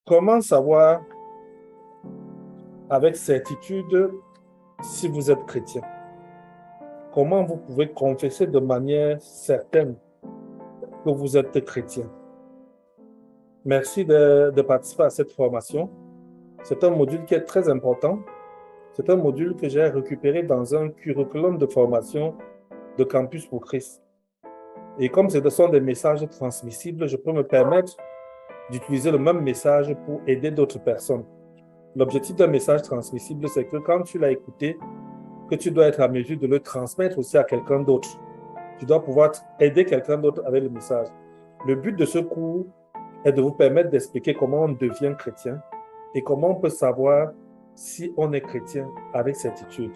Comment savoir avec certitude si vous êtes chrétien? Comment vous pouvez confesser de manière certaine que vous êtes chrétien? Merci de participer à cette formation. C'est un module qui est très important. C'est un module que j'ai récupéré dans un curriculum de formation de Campus pour Christ. Et comme ce sont des messages transmissibles, je peux me permettre d'utiliser le même message pour aider d'autres personnes. L'objectif d'un message transmissible, c'est que quand tu l'as écouté, que tu dois être à mesure de le transmettre aussi à quelqu'un d'autre. Tu dois pouvoir aider quelqu'un d'autre avec le message. Le but de ce cours est de vous permettre d'expliquer comment on devient chrétien et comment on peut savoir si on est chrétien avec certitude.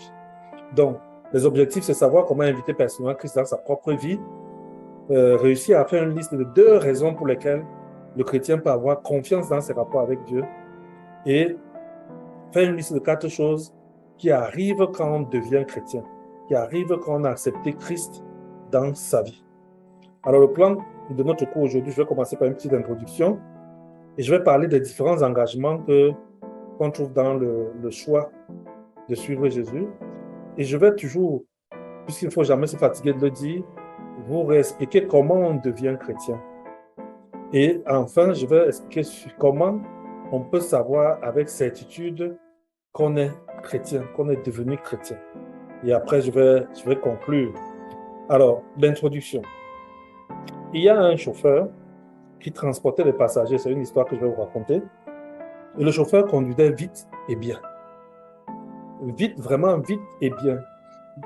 Donc, les objectifs, c'est savoir comment inviter personnellement Christ dans sa propre vie, réussir à faire une liste de 2 raisons pour lesquelles le chrétien peut avoir confiance dans ses rapports avec Dieu et faire une liste de 4 choses qui arrivent quand on devient chrétien, qui arrivent quand on a accepté Christ dans sa vie. Alors, le plan de notre cours aujourd'hui, je vais commencer par une petite introduction et je vais parler des différents engagements qu'on trouve dans le choix de suivre Jésus. Et je vais toujours, puisqu'il ne faut jamais se fatiguer de le dire, vous réexpliquer comment on devient chrétien. Et enfin, je vais expliquer comment on peut savoir avec certitude qu'on est chrétien, qu'on est devenu chrétien. Et après, je vais conclure. Alors, l'introduction. Il y a un chauffeur qui transportait les passagers. C'est une histoire que je vais vous raconter. Et le chauffeur conduisait vite et bien. Vite, vraiment vite et bien.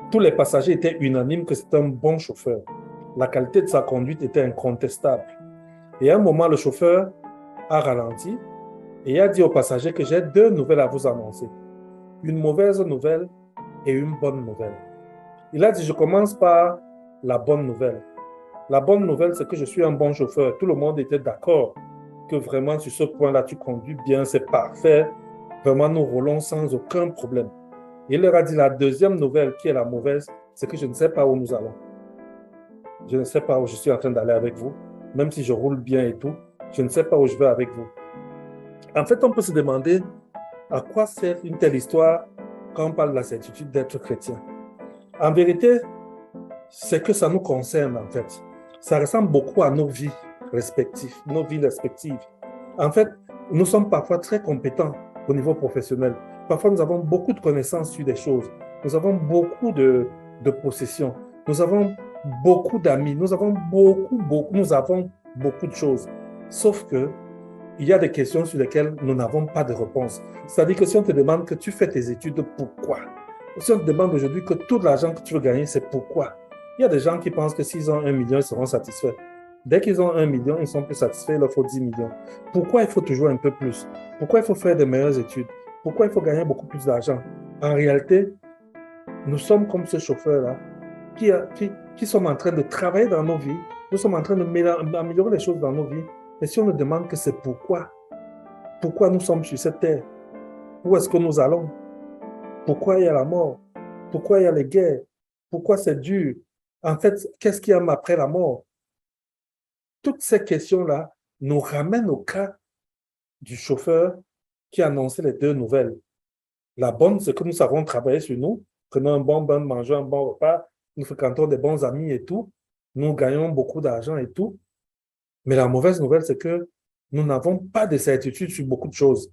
Tous les passagers étaient unanimes que c'était un bon chauffeur. La qualité de sa conduite était incontestable. Et à un moment, le chauffeur a ralenti et a dit aux passagers que j'ai 2 nouvelles à vous annoncer. Une mauvaise nouvelle et une bonne nouvelle. Il a dit, je commence par la bonne nouvelle. La bonne nouvelle, c'est que je suis un bon chauffeur. Tout le monde était d'accord que vraiment sur ce point-là, tu conduis bien, c'est parfait. Vraiment, nous roulons sans aucun problème. Il leur a dit, la deuxième nouvelle, qui est la mauvaise, c'est que je ne sais pas où nous allons. Je ne sais pas où je suis en train d'aller avec vous, même si je roule bien et tout, je ne sais pas où je vais avec vous. En fait, on peut se demander à quoi sert une telle histoire quand on parle de la certitude d'être chrétien. En vérité, c'est que ça nous concerne en fait. Ça ressemble beaucoup à nos vies respectives, En fait, nous sommes parfois très compétents au niveau professionnel. Parfois, nous avons beaucoup de connaissances sur des choses. Nous avons beaucoup de possessions. Nous avons beaucoup d'amis. Nous avons beaucoup de choses. Sauf que il y a des questions sur lesquelles nous n'avons pas de réponse. C'est-à-dire que si on te demande que tu fais tes études, pourquoi? Si on te demande aujourd'hui que tout l'argent que tu veux gagner, c'est pourquoi? Il y a des gens qui pensent que s'ils ont 1 million, ils seront satisfaits. Dès qu'ils ont 1 million, ils sont plus satisfaits, il leur faut 10 millions. Pourquoi il faut toujours un peu plus? Pourquoi il faut faire de meilleures études? Pourquoi il faut gagner beaucoup plus d'argent? En réalité, nous sommes comme ce chauffeur-là qui sommes en train de travailler dans nos vies. Nous sommes en train d'améliorer les choses dans nos vies. Et si on nous demande que c'est pourquoi nous sommes sur cette terre? Où est-ce que nous allons? Pourquoi il y a la mort? Pourquoi il y a les guerres? Pourquoi c'est dur? En fait, qu'est-ce qu'il y a après la mort? Toutes ces questions-là nous ramènent au cas du chauffeur qui annonçait les 2 nouvelles. La bonne, c'est que nous savons travailler sur nous, prenons un bon bain, mangeons un bon repas, nous fréquentons des bons amis et tout, nous gagnons beaucoup d'argent et tout. Mais la mauvaise nouvelle, c'est que nous n'avons pas de certitude sur beaucoup de choses.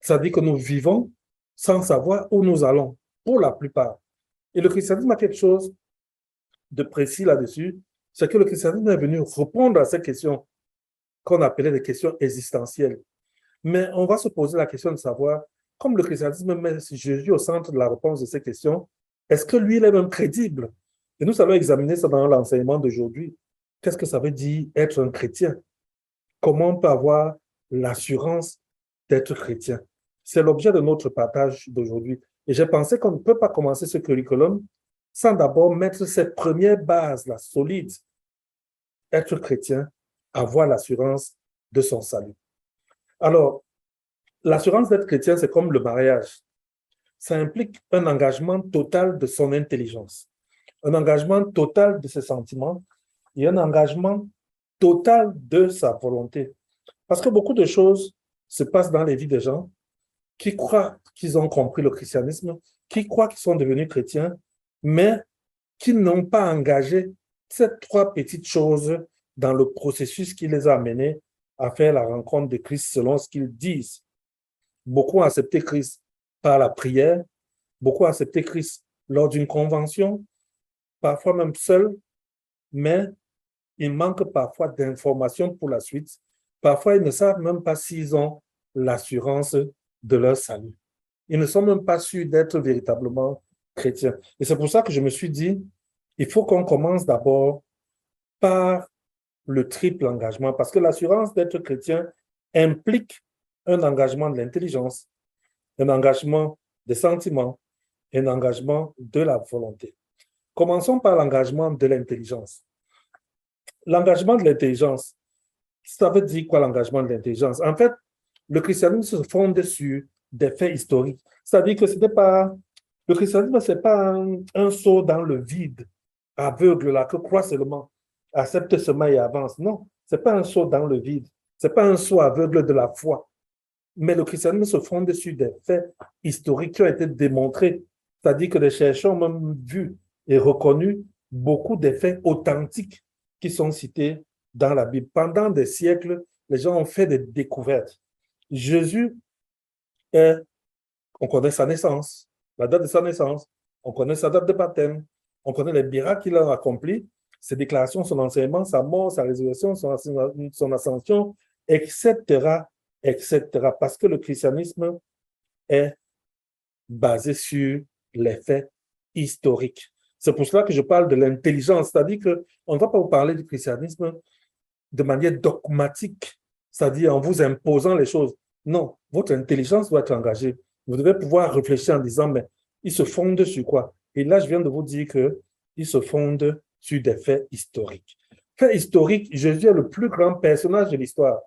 Ça dit que nous vivons sans savoir où nous allons, pour la plupart. Et le christianisme a quelque chose de précis là-dessus, c'est que le christianisme est venu répondre à ces questions qu'on appelait des questions existentielles. Mais on va se poser la question de savoir, comme le christianisme met Jésus au centre de la réponse de ces questions, est-ce que lui, il est même crédible? Et nous allons examiner ça dans l'enseignement d'aujourd'hui. Qu'est-ce que ça veut dire être un chrétien? Comment on peut avoir l'assurance d'être chrétien? C'est l'objet de notre partage d'aujourd'hui. Et j'ai pensé qu'on ne peut pas commencer ce curriculum sans d'abord mettre ces premières bases, là, solides. Être chrétien, avoir l'assurance de son salut. Alors, l'assurance d'être chrétien, c'est comme le mariage. Ça implique un engagement total de son intelligence, un engagement total de ses sentiments et un engagement total de sa volonté. Parce que beaucoup de choses se passe dans les vies des gens qui croient qu'ils ont compris le christianisme, qui croient qu'ils sont devenus chrétiens, mais qui n'ont pas engagé ces trois petites choses dans le processus qui les a amenés à faire la rencontre de Christ selon ce qu'ils disent. Beaucoup ont accepté Christ par la prière, beaucoup ont accepté Christ lors d'une convention, parfois même seuls, mais il manque parfois d'informations pour la suite. Parfois, ils ne savent même pas s'ils ont l'assurance de leur salut. Ils ne sont même pas sûrs d'être véritablement chrétiens. Et c'est pour ça que je me suis dit, il faut qu'on commence d'abord par le triple engagement, parce que l'assurance d'être chrétien implique un engagement de l'intelligence, un engagement des sentiments, un engagement de la volonté. Commençons par l'engagement de l'intelligence. L'engagement de l'intelligence, ça veut dire quoi l'engagement de l'intelligence? En fait, le christianisme se fonde sur des faits historiques. C'est-à-dire que c'était pas, le christianisme, ce n'est pas un saut dans le vide aveugle là, que croit seulement, accepte seulement et avance. Non, ce n'est pas un saut dans le vide. Ce n'est pas un saut aveugle de la foi. Mais le christianisme se fonde sur des faits historiques qui ont été démontrés. C'est-à-dire que les chercheurs ont même vu et reconnu beaucoup des faits authentiques qui sont cités dans la Bible. Pendant des siècles, les gens ont fait des découvertes. Jésus, on connaît sa naissance, la date de sa naissance, on connaît sa date de baptême, on connaît les miracles qu'il a accomplis, ses déclarations, son enseignement, sa mort, sa résurrection, son ascension, etc., etc. Parce que le christianisme est basé sur les faits historiques. C'est pour cela que je parle de l'intelligence, c'est-à-dire qu'on ne va pas vous parler du christianisme de manière dogmatique, c'est-à-dire en vous imposant les choses. Non, votre intelligence doit être engagée. Vous devez pouvoir réfléchir en disant, mais il se fonde sur quoi? Et là, je viens de vous dire qu'il se fonde sur des faits historiques. Faits historiques, Jésus est le plus grand personnage de l'histoire.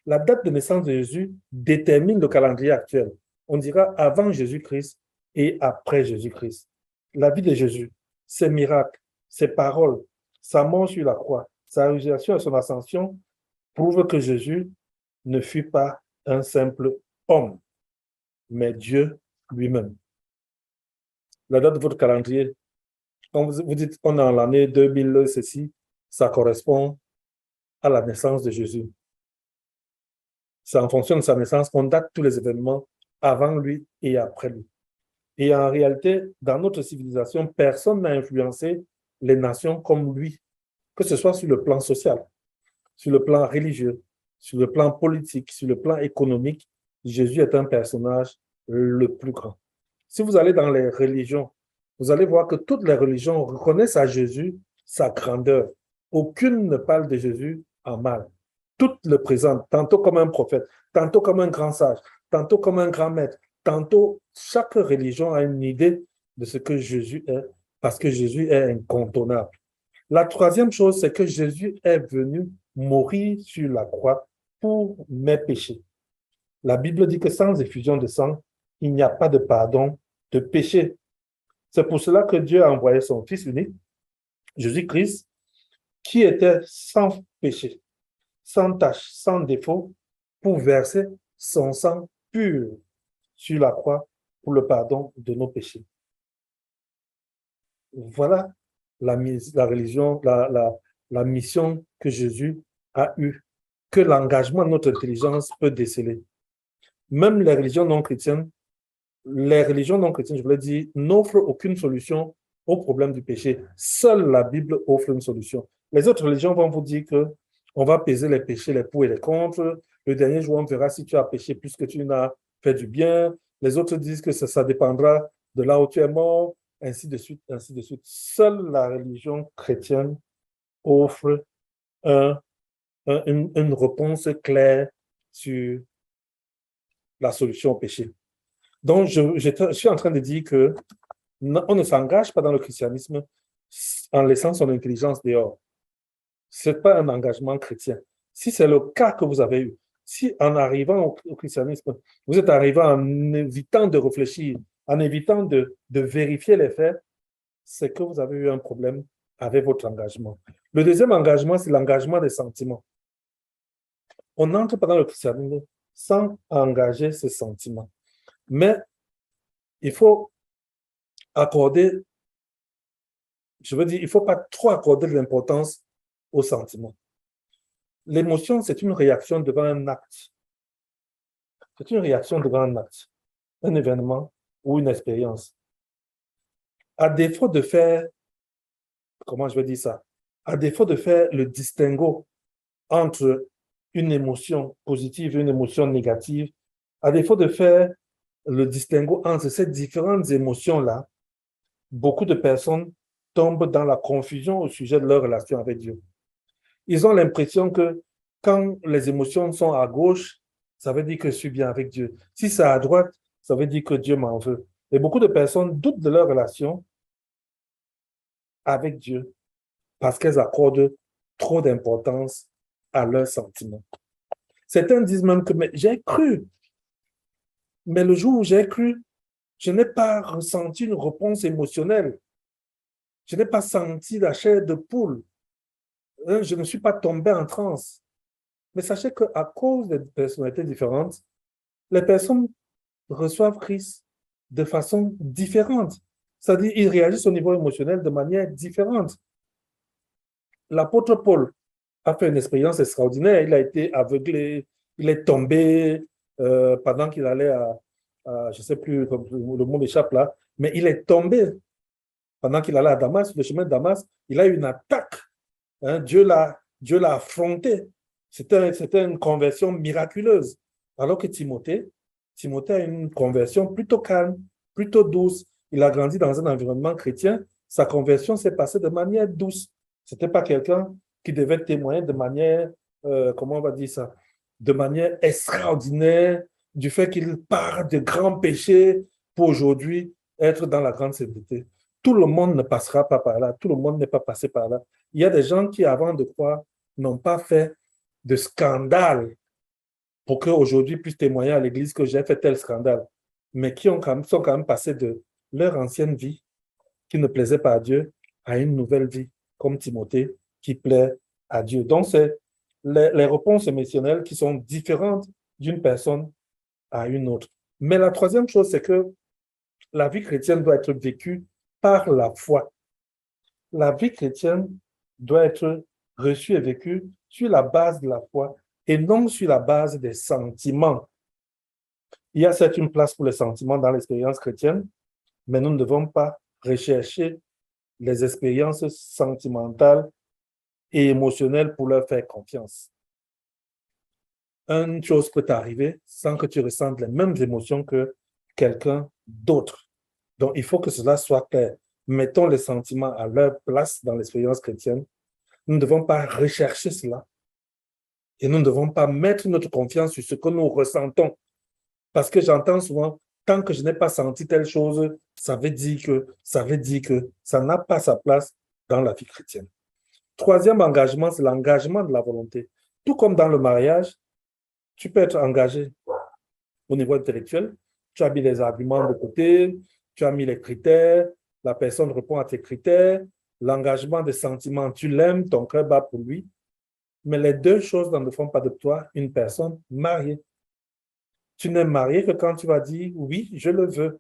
La date de naissance de Jésus détermine le calendrier actuel. On dira avant Jésus-Christ et après Jésus-Christ. La vie de Jésus, ses miracles, ses paroles, sa mort sur la croix, sa résurrection et son ascension prouvent que Jésus ne fut pas un simple homme, mais Dieu lui-même. La date de votre calendrier, quand vous dites qu'on est en l'année 2000, ceci, ça correspond à la naissance de Jésus. C'est en fonction de sa naissance qu'on date tous les événements avant lui et après lui. Et en réalité, dans notre civilisation, personne n'a influencé les nations comme lui, que ce soit sur le plan social, sur le plan religieux, sur le plan politique, sur le plan économique. Jésus est un personnage le plus grand. Si vous allez dans les religions, vous allez voir que toutes les religions reconnaissent à Jésus sa grandeur. Aucune ne parle de Jésus en mal. Toutes le présentent, tantôt comme un prophète, tantôt comme un grand sage, tantôt comme un grand maître, tantôt chaque religion a une idée de ce que Jésus est, parce que Jésus est incontournable. La troisième chose, c'est que Jésus est venu mourir sur la croix pour mes péchés. La Bible dit que sans effusion de sang, il n'y a pas de pardon de péché. C'est pour cela que Dieu a envoyé son Fils unique, Jésus-Christ, qui était sans péché, sans tache, sans défaut, pour verser son sang pur sur la croix pour le pardon de nos péchés. Voilà la religion, la mission que Jésus a eue, que l'engagement de notre intelligence peut déceler. Même les religions non chrétiennes, je vous l'ai dit, n'offrent aucune solution au problème du péché. Seule la Bible offre une solution. Les autres religions vont vous dire que on va peser les péchés, les pour et les contre. Le dernier jour, on verra si tu as péché plus que tu n'as fait du bien. Les autres disent que ça dépendra de là où tu es mort, ainsi de suite, ainsi de suite. Seule la religion chrétienne offre une réponse claire sur la solution au péché. Donc, je suis en train de dire que on ne s'engage pas dans le christianisme en laissant son intelligence dehors. Ce n'est pas un engagement chrétien. Si c'est le cas que vous avez eu, si en arrivant au christianisme, vous êtes arrivé en évitant de réfléchir, en évitant de vérifier les faits, c'est que vous avez eu un problème avec votre engagement. Le deuxième engagement, c'est l'engagement des sentiments. On n'entre pas dans le christianisme sans engager ce sentiment. Mais il faut accorder, je veux dire, il ne faut pas trop accorder de l'importance au sentiment. L'émotion, c'est une réaction devant un acte. C'est une réaction devant un acte, un événement ou une expérience. À défaut de faire, comment je vais dire ça? À défaut de faire le distinguo entre une émotion positive et une émotion négative, à défaut de faire le distinguo entre ces différentes émotions-là, beaucoup de personnes tombent dans la confusion au sujet de leur relation avec Dieu. Ils ont l'impression que quand les émotions sont à gauche, ça veut dire que je suis bien avec Dieu. Si c'est à droite, ça veut dire que Dieu m'en veut. Et beaucoup de personnes doutent de leur relation avec Dieu parce qu'elles accordent trop d'importance à leurs sentiments. Certains disent même que j'ai cru, mais le jour où j'ai cru, je n'ai pas ressenti une réponse émotionnelle. Je n'ai pas senti la chair de poule. Je ne suis pas tombé en transe. Mais sachez qu'à cause des personnalités différentes, les personnes reçoivent Christ de façon différente. C'est-à-dire qu'ils réagissent au niveau émotionnel de manière différente. L'apôtre Paul a fait une expérience extraordinaire. Il a été aveuglé, il est tombé pendant qu'il allait je ne sais plus, le mot m'échappe là, mais il est tombé pendant qu'il allait à Damas, le chemin de Damas. Il a eu une attaque. Hein, Dieu l'a affronté. C'était une conversion miraculeuse. Alors que Timothée a une conversion plutôt calme, plutôt douce. Il a grandi dans un environnement chrétien. Sa conversion s'est passée de manière douce. Ce n'était pas quelqu'un qui devait témoigner de manière, comment on va dire ça, de manière extraordinaire, du fait qu'il part de grands péchés pour aujourd'hui être dans la grande sainteté. Tout le monde ne passera pas par là. Tout le monde n'est pas passé par là. Il y a des gens qui, avant de croire, n'ont pas fait de scandale pour qu'aujourd'hui puissent témoigner à l'Église que j'ai fait tel scandale, mais qui sont quand même passés de leur ancienne vie, qui ne plaisait pas à Dieu, à une nouvelle vie, comme Timothée, qui plaît à Dieu. Donc, c'est les réponses émotionnelles qui sont différentes d'une personne à une autre. Mais la troisième chose, c'est que la vie chrétienne doit être vécue par la foi. La vie chrétienne doit être reçue et vécue sur la base de la foi et non sur la base des sentiments. Il y a certes une place pour les sentiments dans l'expérience chrétienne, mais nous ne devons pas rechercher les expériences sentimentales et émotionnelles pour leur faire confiance. Une chose peut t'arriver sans que tu ressentes les mêmes émotions que quelqu'un d'autre. Donc, il faut que cela soit clair. Mettons les sentiments à leur place dans l'expérience chrétienne. Nous ne devons pas rechercher cela. Et nous ne devons pas mettre notre confiance sur ce que nous ressentons. Parce que j'entends souvent, tant que je n'ai pas senti telle chose, ça veut dire que ça n'a pas sa place dans la vie chrétienne. Troisième engagement, c'est l'engagement de la volonté. Tout comme dans le mariage, tu peux être engagé au niveau intellectuel. Tu as mis les arguments de côté, tu as mis les critères, la personne répond à tes critères, l'engagement des sentiments, tu l'aimes, ton cœur bat pour lui. Mais les deux choses ne font pas de toi une personne mariée. Tu n'es marié que quand tu vas dire oui, je le veux.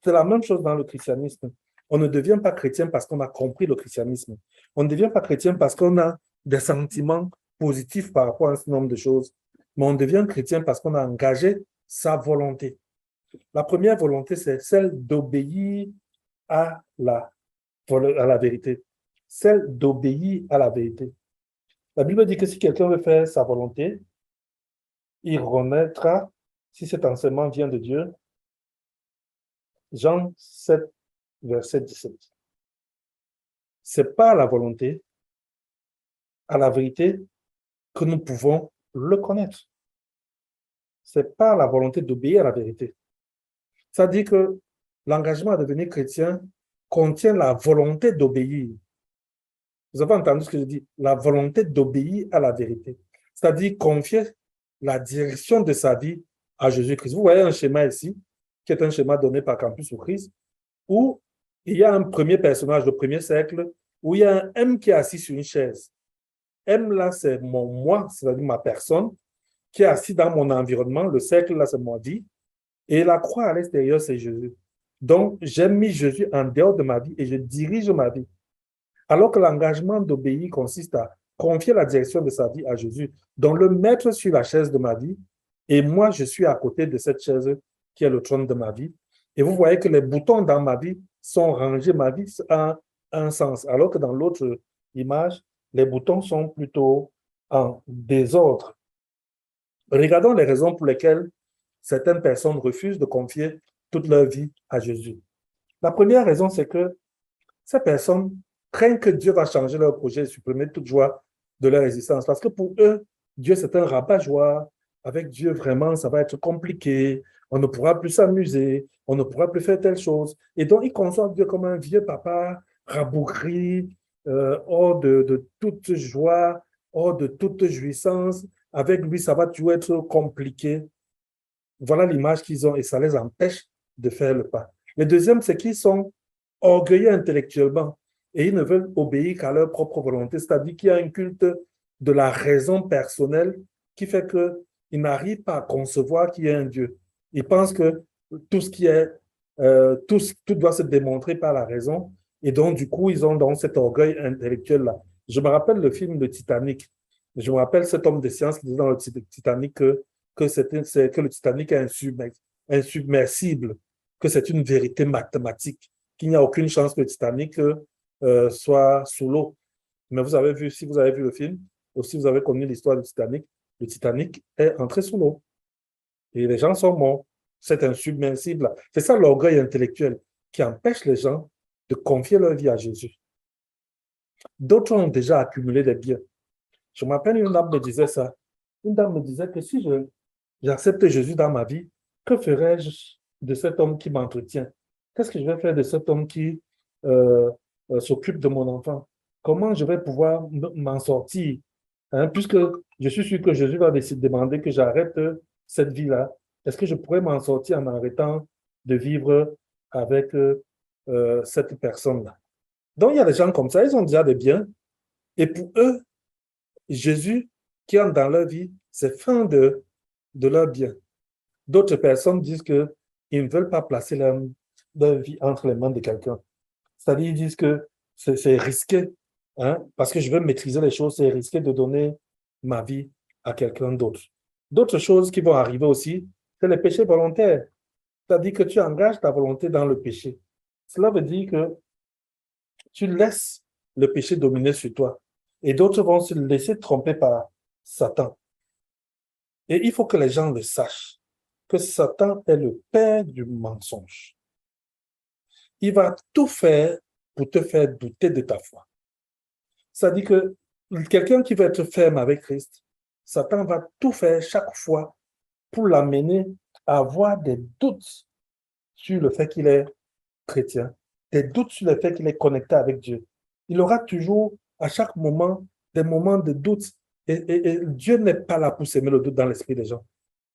C'est la même chose dans le christianisme. On ne devient pas chrétien parce qu'on a compris le christianisme. On ne devient pas chrétien parce qu'on a des sentiments positifs par rapport à un certain nombre de choses. Mais on devient chrétien parce qu'on a engagé sa volonté. La première volonté, c'est celle d'obéir à la vérité. Celle d'obéir à la vérité. La Bible dit que si quelqu'un veut faire sa volonté, il renaîtra, si cet enseignement vient de Dieu. Jean 7, verset 17. C'est par la volonté, à la vérité, que nous pouvons le connaître. C'est par la volonté d'obéir à la vérité. Ça dit que l'engagement à devenir chrétien contient la volonté d'obéir. Vous avez entendu ce que je dis? La volonté d'obéir à la vérité. C'est-à-dire confier la direction de sa vie à Jésus-Christ. Vous voyez un schéma ici, qui est un schéma donné par Campus au Christ, où il y a un premier personnage du premier siècle, où il y a un M qui est assis sur une chaise. M là, c'est mon moi, c'est-à-dire ma personne. qui est assis dans mon environnement. Le cercle, là, c'est ma vie. Et la croix à l'extérieur, c'est Jésus. Donc, j'ai mis Jésus en dehors de ma vie et je dirige ma vie. Alors que l'engagement d'obéir consiste à confier la direction de sa vie à Jésus, donc le mettre sur la chaise de ma vie. Et moi, je suis à côté de cette chaise qui est le trône de ma vie. Et vous voyez que les boutons dans ma vie sont rangés, ma vie a un sens. Alors que dans l'autre image, les boutons sont plutôt en désordre. Regardons les raisons pour lesquelles certaines personnes refusent de confier toute leur vie à Jésus. La première raison, c'est que ces personnes craignent que Dieu va changer leur projet et supprimer toute joie de leur existence. Parce que pour eux, Dieu, c'est un rabat-joie. Avec Dieu, vraiment, ça va être compliqué. On ne pourra plus s'amuser. On ne pourra plus faire telle chose. Et donc, ils conçoivent Dieu comme un vieux papa rabougri, hors de toute joie, hors de toute jouissance. Avec lui, ça va toujours être compliqué. Voilà l'image qu'ils ont et ça les empêche de faire le pas. Le deuxième, c'est qu'ils sont orgueilleux intellectuellement et ils ne veulent obéir qu'à leur propre volonté, c'est-à-dire qu'il y a un culte de la raison personnelle qui fait qu'ils n'arrivent pas à concevoir qu'il y a un Dieu. Ils pensent que tout ce qui est, tout doit se démontrer par la raison et donc du coup, ils ont donc cet orgueil intellectuel-là. Je me rappelle le film Le Titanic. Je me rappelle cet homme de science qui disait dans le Titanic que le Titanic est insubmersible, que c'est une vérité mathématique, qu'il n'y a aucune chance que le Titanic soit sous l'eau. Mais vous avez vu, si vous avez vu le film, ou si vous avez connu l'histoire du Titanic, le Titanic est entré sous l'eau. Et les gens sont morts. C'est insubmersible. C'est ça l'orgueil intellectuel qui empêche les gens de confier leur vie à Jésus. D'autres ont déjà accumulé des biens. Je me rappelle, une dame me disait ça. Une dame me disait que si j'accepte Jésus dans ma vie, que ferais-je de cet homme qui m'entretient? Qu'est-ce que je vais faire de cet homme qui s'occupe de mon enfant? Comment je vais pouvoir m'en sortir? Hein, puisque je suis sûr que Jésus va demander que j'arrête cette vie-là. Est-ce que je pourrais m'en sortir en arrêtant de vivre avec cette personne-là? Donc, il y a des gens comme ça, ils ont déjà des biens. Et pour eux, Jésus qui entre dans leur vie, c'est fin de leur bien. D'autres personnes disent qu'ils ne veulent pas placer leur vie entre les mains de quelqu'un. C'est-à-dire, ils disent que c'est risqué, hein, parce que je veux maîtriser les choses, c'est risqué de donner ma vie à quelqu'un d'autre. D'autres choses qui vont arriver aussi, c'est les péchés volontaires. C'est-à-dire que tu engages ta volonté dans le péché. Cela veut dire que tu laisses le péché dominer sur toi. Et d'autres vont se laisser tromper par Satan. Et il faut que les gens le sachent, que Satan est le père du mensonge. Il va tout faire pour te faire douter de ta foi. C'est-à-dire que quelqu'un qui veut être ferme avec Christ, Satan va tout faire chaque fois pour l'amener à avoir des doutes sur le fait qu'il est chrétien, des doutes sur le fait qu'il est connecté avec Dieu. Il aura toujours, à chaque moment, des moments de doute. Et Dieu n'est pas là pour s'aimer le doute dans l'esprit des gens.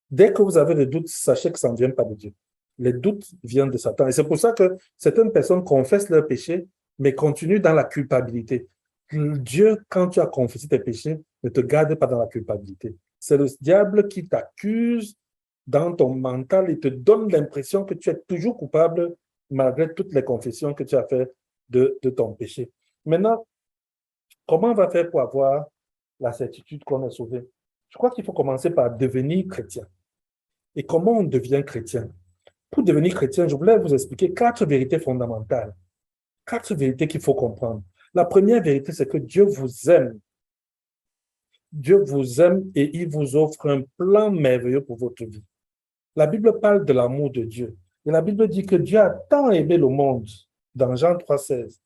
Dès que vous avez des doutes, sachez que ça ne vient pas de Dieu. Les doutes viennent de Satan. Et c'est pour ça que certaines personnes confessent leurs péchés, mais continuent dans la culpabilité. Dieu, quand tu as confessé tes péchés, ne te garde pas dans la culpabilité. C'est le diable qui t'accuse dans ton mental et te donne l'impression que tu es toujours coupable malgré toutes les confessions que tu as faites de ton péché. Maintenant, comment on va faire pour avoir la certitude qu'on est sauvé? Je crois qu'il faut commencer par devenir chrétien. Et comment on devient chrétien? Pour devenir chrétien, je voulais vous expliquer 4 vérités fondamentales. 4 vérités qu'il faut comprendre. La première vérité, c'est que Dieu vous aime. Dieu vous aime et il vous offre un plan merveilleux pour votre vie. La Bible parle de l'amour de Dieu. Et la Bible dit que Dieu a tant aimé le monde, dans Jean 3,16,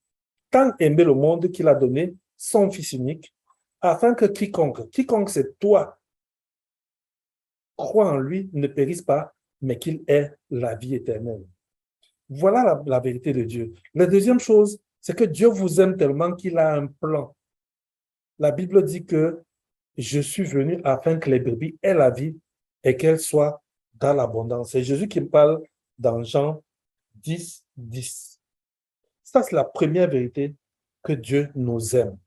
tant aimé le monde qu'il a donné son Fils unique, afin que quiconque c'est toi, croit en lui, ne périsse pas, mais qu'il ait la vie éternelle. Voilà la vérité de Dieu. La deuxième chose, c'est que Dieu vous aime tellement qu'il a un plan. La Bible dit que je suis venu afin que les brebis aient la vie et qu'elles soient dans l'abondance. C'est Jésus qui parle dans Jean 10, 10. Ça, c'est la première vérité, que Dieu nous aime.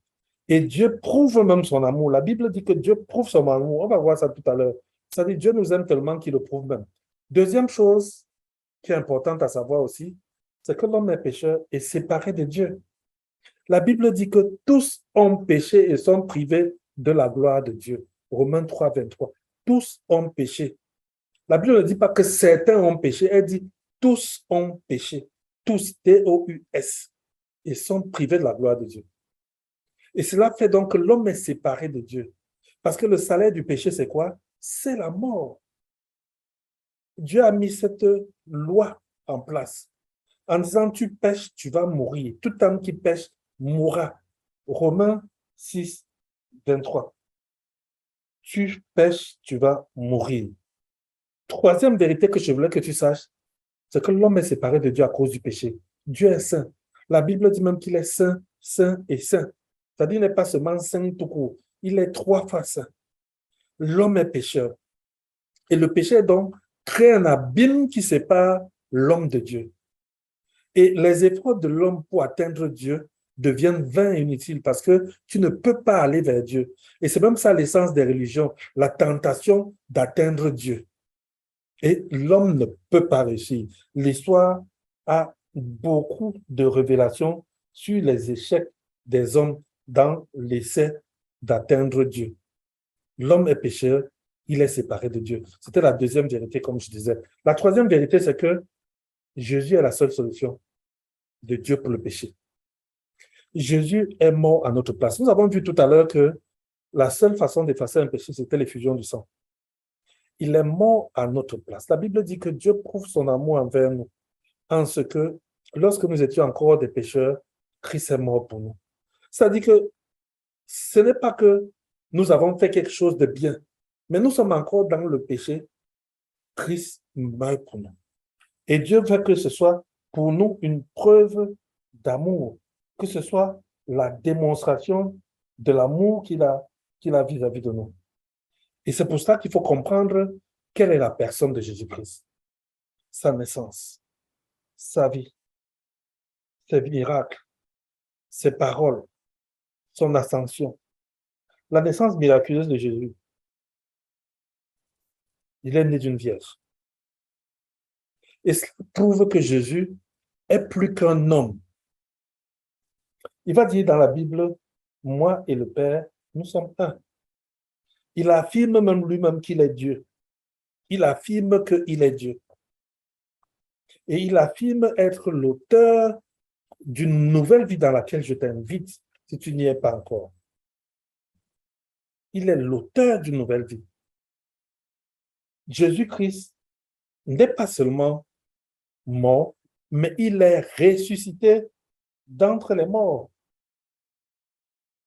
Et Dieu prouve même son amour. La Bible dit que Dieu prouve son amour. On va voir ça tout à l'heure. Ça dit, Dieu nous aime tellement qu'il le prouve même. Deuxième chose qui est importante à savoir aussi, c'est que l'homme est pécheur et séparé de Dieu. La Bible dit que tous ont péché et sont privés de la gloire de Dieu. Romains 3, 23. Tous ont péché. La Bible ne dit pas que certains ont péché, elle dit tous ont péché. Tous, T-O-U-S, et sont privés de la gloire de Dieu. Et cela fait donc que l'homme est séparé de Dieu. Parce que le salaire du péché, c'est quoi? C'est la mort. Dieu a mis cette loi en place en disant tu pêches, tu vas mourir. Tout homme qui pêche mourra. Romains 6, 23. Tu pêches, tu vas mourir. Troisième vérité que je voulais que tu saches, c'est que l'homme est séparé de Dieu à cause du péché. Dieu est saint. La Bible dit même qu'il est saint, saint et saint. C'est-à-dire qu'il n'est pas seulement saint tout court. Il est trois fois saint. L'homme est pécheur. Et le péché, donc, crée un abîme qui sépare l'homme de Dieu. Et les efforts de l'homme pour atteindre Dieu deviennent vains et inutiles parce que tu ne peux pas aller vers Dieu. Et c'est même ça l'essence des religions, la tentation d'atteindre Dieu. Et l'homme ne peut pas réussir. L'histoire a beaucoup de révélations sur les échecs des hommes dans l'essai d'atteindre Dieu. L'homme est pécheur, il est séparé de Dieu. C'était la deuxième vérité, comme je disais. La troisième vérité, c'est que Jésus est la seule solution de Dieu pour le péché. Jésus est mort à notre place. Nous avons vu tout à l'heure que la seule façon d'effacer un péché, c'était l'effusion du sang. Il est mort à notre place. La Bible dit que Dieu prouve son amour envers nous en ce que, lorsque nous étions encore des pécheurs, Christ est mort pour nous. C'est-à-dire que ce n'est pas que nous avons fait quelque chose de bien, mais nous sommes encore dans le péché. Christ meurt pour nous. Et Dieu veut que ce soit pour nous une preuve d'amour, que ce soit la démonstration de l'amour qu'il a vis-à-vis de nous. Et c'est pour ça qu'il faut comprendre quelle est la personne de Jésus-Christ, sa naissance, sa vie, ses miracles, ses paroles, son ascension. La naissance miraculeuse de Jésus. Il est né d'une vierge. Et cela prouve que Jésus est plus qu'un homme. Il va dire dans la Bible, moi et le Père, nous sommes un. Il affirme même lui-même qu'il est Dieu. Il affirme qu'il est Dieu. Et il affirme être l'auteur d'une nouvelle vie dans laquelle je t'invite si tu n'y es pas encore. Il est l'auteur d'une nouvelle vie. Jésus-Christ n'est pas seulement mort, mais il est ressuscité d'entre les morts.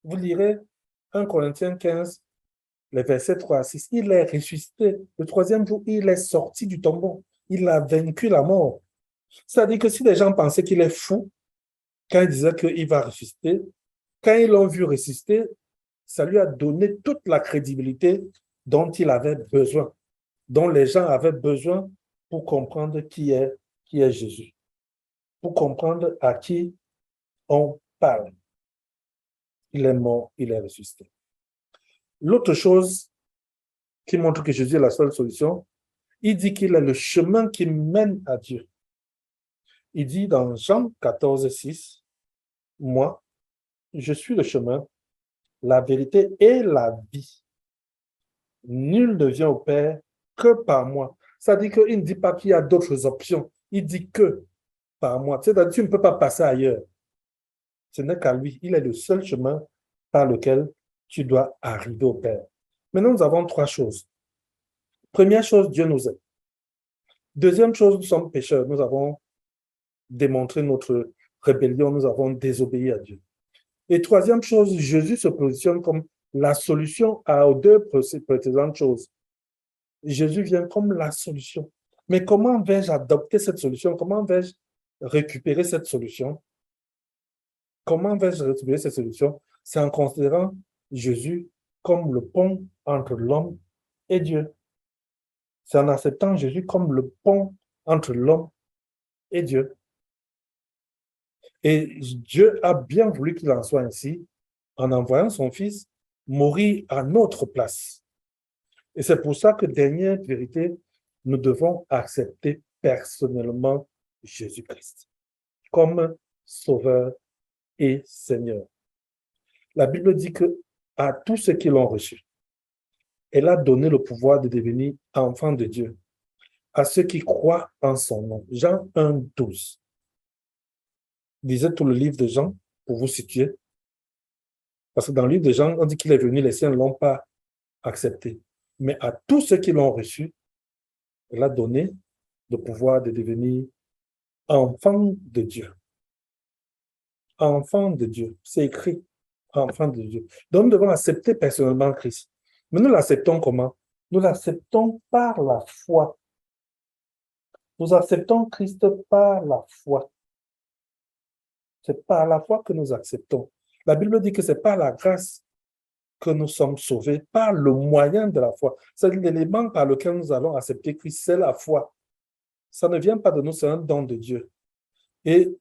Vous lirez 1 Corinthiens 15, les versets 3 à 6. Il est ressuscité. Le troisième jour, il est sorti du tombeau. Il a vaincu la mort. C'est-à-dire que si les gens pensaient qu'il est fou, quand il disait qu'il va ressusciter, quand ils l'ont vu ressusciter, ça lui a donné toute la crédibilité dont il avait besoin, dont les gens avaient besoin pour comprendre qui est Jésus, pour comprendre à qui on parle. Il est mort, il est ressuscité. L'autre chose qui montre que Jésus est la seule solution, il dit qu'il est le chemin qui mène à Dieu. Il dit dans Jean 14, 6, moi, je suis le chemin, la vérité et la vie. Nul ne vient au Père que par moi. Ça dit qu'il ne dit pas qu'il y a d'autres options. Il dit que par moi. C'est-à-dire que tu ne peux pas passer ailleurs. Ce n'est qu'à lui. Il est le seul chemin par lequel tu dois arriver au Père. Maintenant, nous avons trois choses. Première chose, Dieu nous aime. Deuxième chose, nous sommes pécheurs. Nous avons démontré notre rébellion. Nous avons désobéi à Dieu. Et troisième chose, Jésus se positionne comme la solution aux deux précédentes choses. Jésus vient comme la solution. Mais comment vais-je adopter cette solution? Comment vais-je récupérer cette solution? Comment vais-je récupérer cette solution? C'est en considérant Jésus comme le pont entre l'homme et Dieu. C'est en acceptant Jésus comme le pont entre l'homme et Dieu. Et Dieu a bien voulu qu'il en soit ainsi en envoyant son Fils mourir à notre place. Et c'est pour ça que, dernière vérité, nous devons accepter personnellement Jésus-Christ comme Sauveur et Seigneur. La Bible dit que à tous ceux qui l'ont reçu, elle a donné le pouvoir de devenir enfants de Dieu, à ceux qui croient en son nom. Jean 1, 12. Lisez tout le livre de Jean pour vous situer. Parce que dans le livre de Jean, on dit qu'il est venu, les siens ne l'ont pas accepté. Mais à tous ceux qui l'ont reçu, elle a donné le pouvoir de devenir enfants de Dieu. Enfants de Dieu. C'est écrit, enfants de Dieu. Donc, nous devons accepter personnellement Christ. Mais nous l'acceptons comment? Nous l'acceptons par la foi. Nous acceptons Christ par la foi. C'est par la foi que nous acceptons. La Bible dit que c'est par la grâce que nous sommes sauvés, par le moyen de la foi. C'est l'élément par lequel nous allons accepter Christ, c'est la foi. Ça ne vient pas de nous, c'est un don de Dieu. Et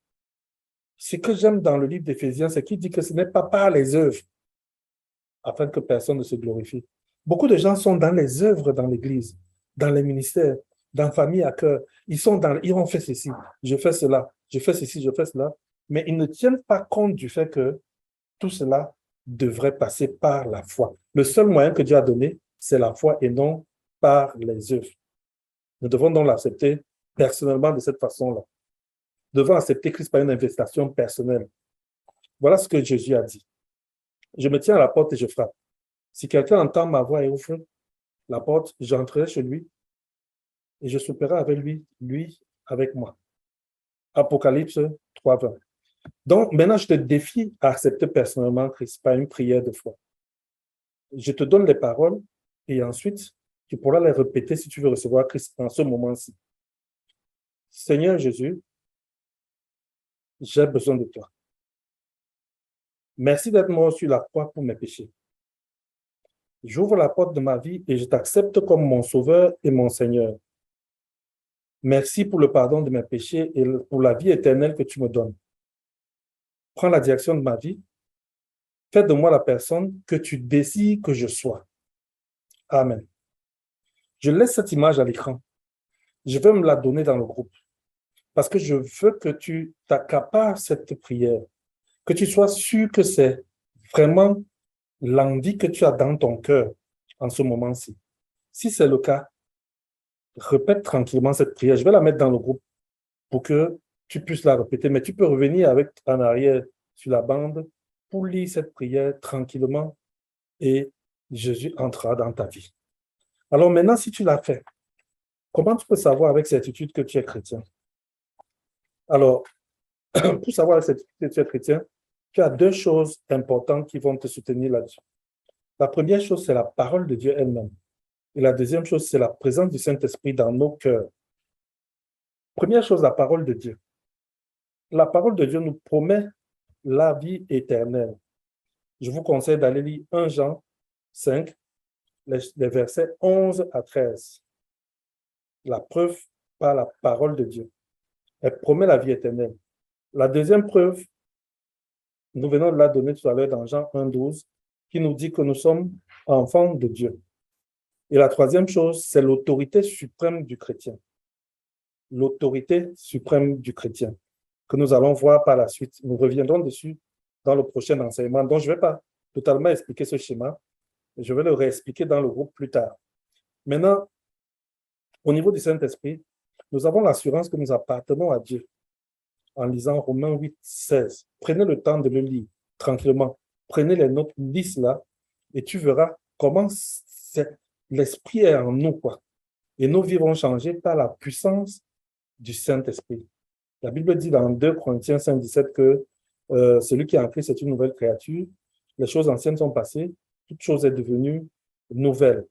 ce que j'aime dans le livre d'Éphésiens, c'est qu'il dit que ce n'est pas par les œuvres, afin que personne ne se glorifie. Beaucoup de gens sont dans les œuvres dans l'Église, dans les ministères, dans la famille à cœur. Ils ont fait ceci, je fais cela, je fais ceci, je fais cela. Mais ils ne tiennent pas compte du fait que tout cela devrait passer par la foi. Le seul moyen que Dieu a donné, c'est la foi et non par les œuvres. Nous devons donc l'accepter personnellement de cette façon-là. Nous devons accepter Christ par une invitation personnelle. Voilà ce que Jésus a dit. Je me tiens à la porte et je frappe. Si quelqu'un entend ma voix et ouvre la porte, j'entrerai chez lui et je souperai avec lui, lui avec moi. Apocalypse 3, 20. Donc, maintenant, je te défie à accepter personnellement Christ par une prière de foi. Je te donne les paroles et ensuite, tu pourras les répéter si tu veux recevoir Christ en ce moment-ci. Seigneur Jésus, j'ai besoin de toi. Merci d'être mort sur la croix pour mes péchés. J'ouvre la porte de ma vie et je t'accepte comme mon sauveur et mon Seigneur. Merci pour le pardon de mes péchés et pour la vie éternelle que tu me donnes. Prends la direction de ma vie. Fais de moi la personne que tu désires que je sois. Amen. Je laisse cette image à l'écran. Je vais me la donner dans le groupe parce que je veux que tu t'accapares cette prière, que tu sois sûr que c'est vraiment l'envie que tu as dans ton cœur en ce moment-ci. Si c'est le cas, répète tranquillement cette prière. Je vais la mettre dans le groupe pour que tu puisses la répéter, mais tu peux revenir en arrière sur la bande pour lire cette prière tranquillement et Jésus entrera dans ta vie. Alors maintenant, si tu l'as fait, comment tu peux savoir avec certitude que tu es chrétien? Alors, pour savoir avec certitude que tu es chrétien, tu as deux choses importantes qui vont te soutenir là-dessus. La première chose, c'est la parole de Dieu elle-même. Et la deuxième chose, c'est la présence du Saint-Esprit dans nos cœurs. Première chose, la parole de Dieu. La parole de Dieu nous promet la vie éternelle. Je vous conseille d'aller lire 1 Jean 5, les versets 11 à 13. La preuve par la parole de Dieu. Elle promet la vie éternelle. La deuxième preuve, nous venons de la donner tout à l'heure dans Jean 1, 12, qui nous dit que nous sommes enfants de Dieu. Et la troisième chose, c'est l'autorité suprême du chrétien. L'autorité suprême du chrétien, que nous allons voir par la suite. Nous reviendrons dessus dans le prochain enseignement. Donc, je ne vais pas totalement expliquer ce schéma. Je vais le réexpliquer dans le groupe plus tard. Maintenant, au niveau du Saint-Esprit, nous avons l'assurance que nous appartenons à Dieu en lisant Romains 8, 16. Prenez le temps de le lire tranquillement. Prenez les notes, lis cela et tu verras comment l'Esprit est en nous, quoi. Et nos vies vont changer par la puissance du Saint-Esprit. La Bible dit dans 2 Corinthiens 5, 17 que celui qui est en Christ est une nouvelle créature. Les choses anciennes sont passées, toute chose est devenue nouvelle.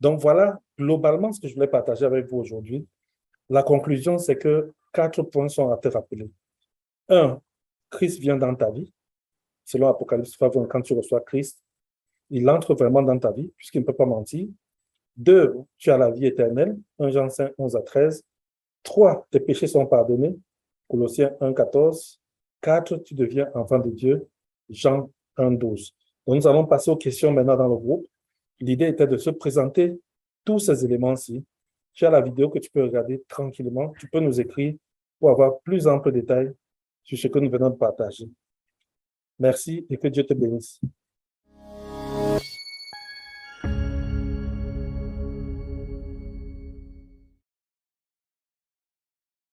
Donc voilà globalement ce que je voulais partager avec vous aujourd'hui. La conclusion, c'est que 4 points sont à te rappeler. 1, Christ vient dans ta vie. Selon Apocalypse 3, quand tu reçois Christ, il entre vraiment dans ta vie, puisqu'il ne peut pas mentir. 2, tu as la vie éternelle. 1 Jean 5, 11 à 13. 3, tes péchés sont pardonnés. Colossiens 1, 14. 4, tu deviens enfant de Dieu. Jean 1, 12. Donc, nous allons passer aux questions maintenant dans le groupe. L'idée était de se présenter tous ces éléments-ci, tu as la vidéo que tu peux regarder tranquillement. Tu peux nous écrire pour avoir plus ample détail sur ce que nous venons de partager. Merci et que Dieu te bénisse.